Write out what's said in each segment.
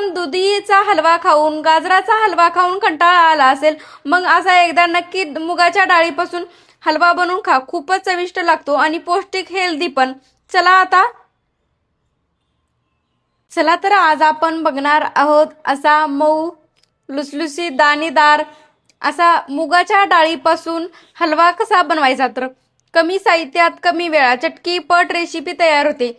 पण दुधीचा हलवा खाऊन, गाजराचा हलवा खाऊन कंटाळा आला असेल, मग असा एकदा नक्की मुगाच्या डाळीपासून हलवा बनवून खा. खूपच चविष्ट लागतो आणि पौष्टिक, हेल्दी पण. चला आता चला तर आज आपण बघणार आहोत असा मऊ, लुसलुसीत, दाणेदार असा मुगाच्या डाळीपासून हलवा कसा बनवायचा. तर कमी साहित्यात कमी वेळा चटकीपट रेसिपी तयार होते.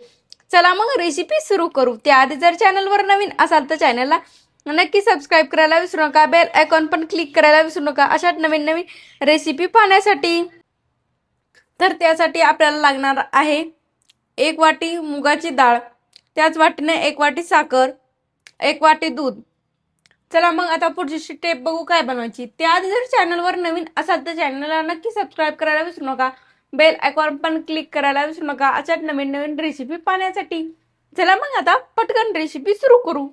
चला मग रेसिपी सुरू करू. त्याआधी जर चॅनलवर नवीन असाल तर चॅनलला नक्की सबस्क्राईब करायला विसरू नका. बेल आयकॉन पण क्लिक करायला विसरू नका अशा नवीन नवीन रेसिपी पाहण्यासाठी. तर त्यासाठी आपल्याला लागणार आहे 1 वाटी मुगाची डाळ, त्याच वाटीने 1 वाटी साखर, 1 वाटी दूध. चला मग आता पुढची स्टेप बघू काय बनवायची. त्याआधी जर चॅनलवर नवीन असाल तर चॅनलला नक्की सबस्क्राईब करायला विसरू नका. बेल आयकॉन पण क्लिक करायला विसरू नका अशा नवीन नवीन रेसिपी पाहण्यासाठी. चला मग आता पटकन रेसिपी सुरू करू.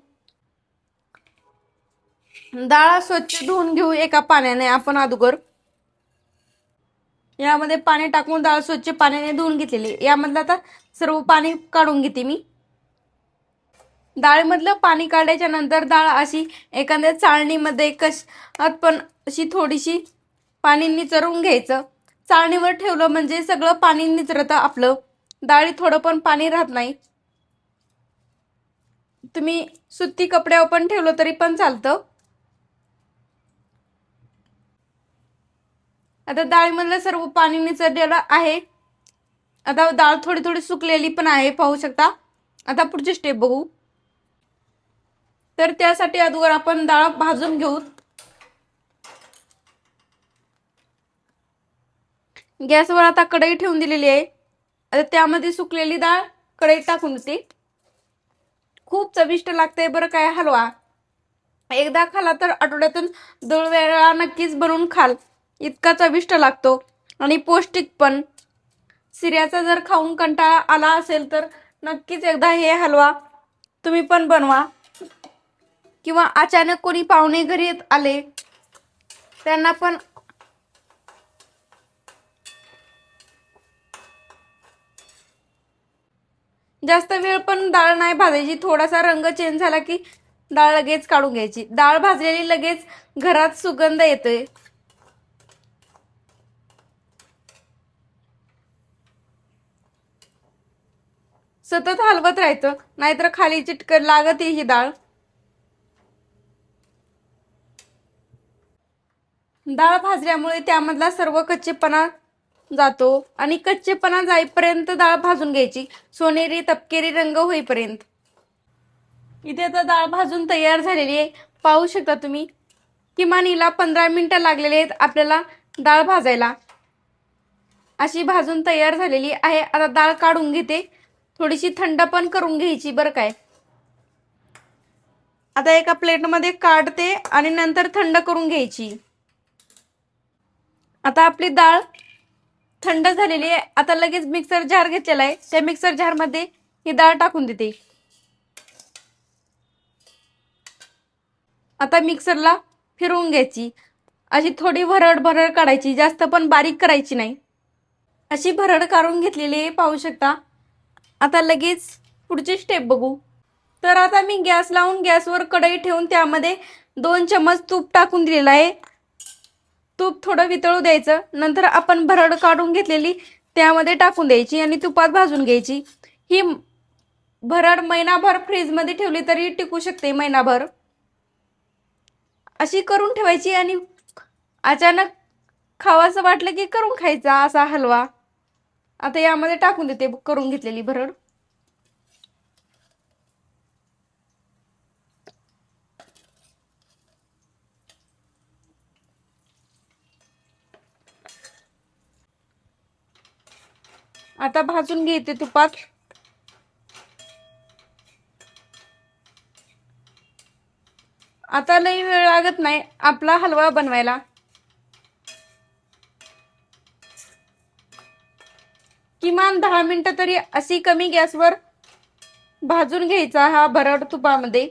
डाळ स्वच्छ धुवून घेऊ एका पाण्याने आपण अगोदर. यामध्ये पाणी टाकून डाळ स्वच्छ पाण्याने धुवून घेतलेली. यामधलं आता सर्व पाणी काढून घेते मी. डाळीमधलं पाणी काढल्याच्या नंतर डाळ अशी एखाद्या चाळणीमध्ये कशात पण अशी थोडीशी पाणी निचरून घ्यायचं. चाळणीवर ठेवलं म्हणजे सगळं पाणी निचरतं आपलं. डाळीत थोडं पण पाणी राहत नाही. तुम्ही सुती कपड्यावर पण ठेवलं तरी पण चालतं. आता डाळीमधलं सर्व पाणी निचरलेलं आहे. आता डाळ थोडी थोडी सुकलेली पण आहे, पाहू शकता. आता पुढची स्टेप बघू. तर त्यासाठी अगोदर आपण डाळ भाजून घेऊ. गॅसवर आता कढई ठेवून दिलेली आहे. आता त्यामध्ये सुकलेली डाळ कढईत टाकून देते. खूप चविष्ट लागते बरं काय हलवा. एकदा खाला तर आठवड्यातून 2 वेळा नक्कीच बनवून खाल. इतका चविष्ट लागतो आणि पौष्टिक पण. शिऱ्याचा जर खाऊन कंटाळा आला असेल तर नक्कीच एकदा हे हलवा तुम्ही पण बनवा. किंवा अचानक कोणी पाहुणे घरी आले त्यांना पण जास्त वेळ पण डाळ नाही भाजायची. थोडासा रंग चेंज झाला की डाळ लगेच काढून घ्यायची. डाळ भाजलेली लगेच घरात सुगंध येतोय. सतत हलवत राहायचं, नाहीतर खाली चिटकन लागते ही डाळ. डाळ भाजल्यामुळे त्यामधला सर्व कच्चेपणा जातो आणि कच्चेपणा जाईपर्यंत डाळ भाजून घ्यायची, सोनेरी तपकेरी रंग होईपर्यंत. इथे आता डाळ भाजून तयार झालेली आहे, पाहू शकता तुम्ही. किमान हिला 15 मिनिटं लागलेली आहेत आपल्याला डाळ भाजायला. अशी भाजून तयार झालेली आहे. आता डाळ काढून घेते. थोडीशी थंड पण करून घ्यायची बरं काय. आता एका प्लेटमध्ये काढते आणि नंतर थंड करून घ्यायची. आता आपली डाळ थंड झालेली आहे. आता लगेच मिक्सर जार घेतलेला आहे, त्या मिक्सर जार मध्ये ही डाळ टाकून देते. आता मिक्सरला फिरवून घ्यायची. अशी थोडी भरड भरड काढायची, जास्त पण बारीक करायची नाही. अशी भरड काढून घेतलेली आहे, पाहू शकता. आता लगेच पुढची स्टेप बघू. तर आता मी गॅस लावून गॅसवर कढई ठेवून त्यामध्ये 2 चमच तूप टाकून दिलेलं आहे. तूप थोडं वितळू द्यायचं. नंतर आपण भरड काढून घेतलेली त्यामध्ये टाकून द्यायची आणि तुपात भाजून घ्यायची. ही भरड महिनाभर फ्रीजमध्ये ठेवली तरी टिकू शकते महिनाभर. अशी करून ठेवायची आणि अचानक खावासं वाटलं की करून खायचा असा हलवा. आता यामध्ये टाकून देते करून घेतलेली भरड. आता भाजून घेते तुपात. आता लई वेळ लागत नाही आपला हलवा बनवायला. किमान 10 मिनिटं तरी अशी कमी गॅसवर भाजून घ्यायचा हा भरड तुपामध्ये.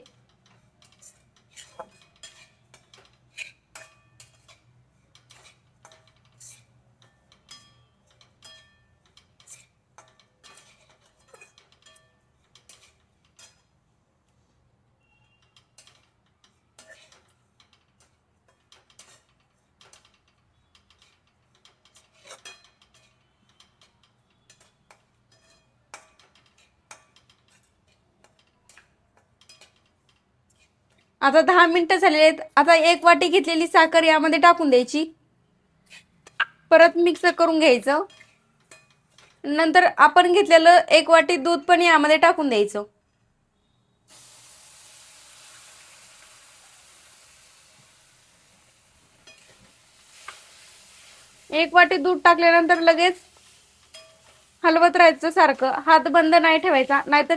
आता 10 मिनिटं झालेली आहेत. आता 1 वाटी घेतलेली साखर यामध्ये टाकून द्यायची. परत मिक्स करून घ्यायचं. नंतर आपण घेतलेलं 1 वाटी दूध पण यामध्ये टाकून द्यायचं. एक वाटी दूध टाकल्यानंतर लगेच हलवत राहायचं सारखं. हात बंद नाही ठेवायचा, नाहीतर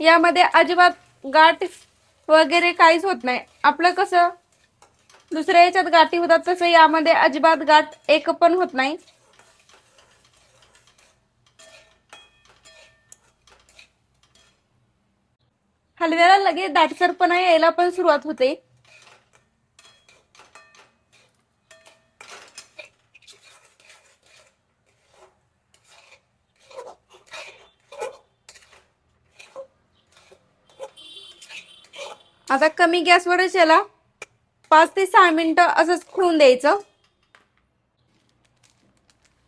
यामध्ये अजिबात गाठ वगैरे काहीच होत नाही. आपलं कसं दुसऱ्या याच्यात गाठी होतात तसं यामध्ये अजिबात गाठ एक पण होत नाही. हलव्याला लगेच दाटसरपणा यायला पण सुरुवात होते. आता कमी गॅसवरच याला 5 ते 6 मिनिटं असंच ठेवून द्यायचं.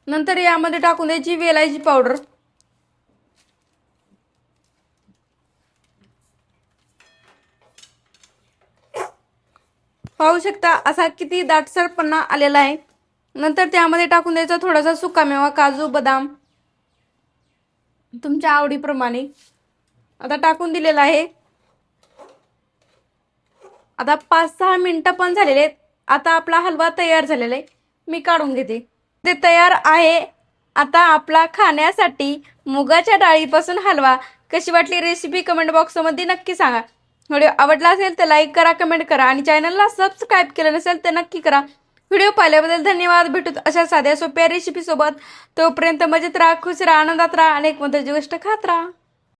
नंतर यामध्ये टाकून द्यायची वेलायची पावडर. पाहू शकता असा किती दाटसरपणा आलेला आहे. नंतर त्यामध्ये टाकून द्यायचा थोडासा सुकामेवा, काजू, बदाम तुमच्या आवडीप्रमाणे. आता टाकून दिलेला आहे. आता 5-6 मिनिटं पण झालेले आहेत. आता आपला हलवा तयार झालेला आहे. मी काढून घेते. ते तयार आहे. आता आपला खाण्यासाठी मुगाच्या डाळीपासून हलवा. कशी वाटली रेसिपी कमेंट बॉक्समध्ये नक्की सांगा. व्हिडिओ आवडला असेल तर लाईक करा, कमेंट करा आणि चॅनलला सबस्क्राईब केलं नसेल तर नक्की करा. व्हिडिओ पाहिल्याबद्दल धन्यवाद. भेटूत अशा साध्या सोप्या रेसिपी सोबत. तोपर्यंत मजेत राहा, खुश राहा, आनंदात राहा आणि एक महत्त्वाची गोष्ट खात राहा.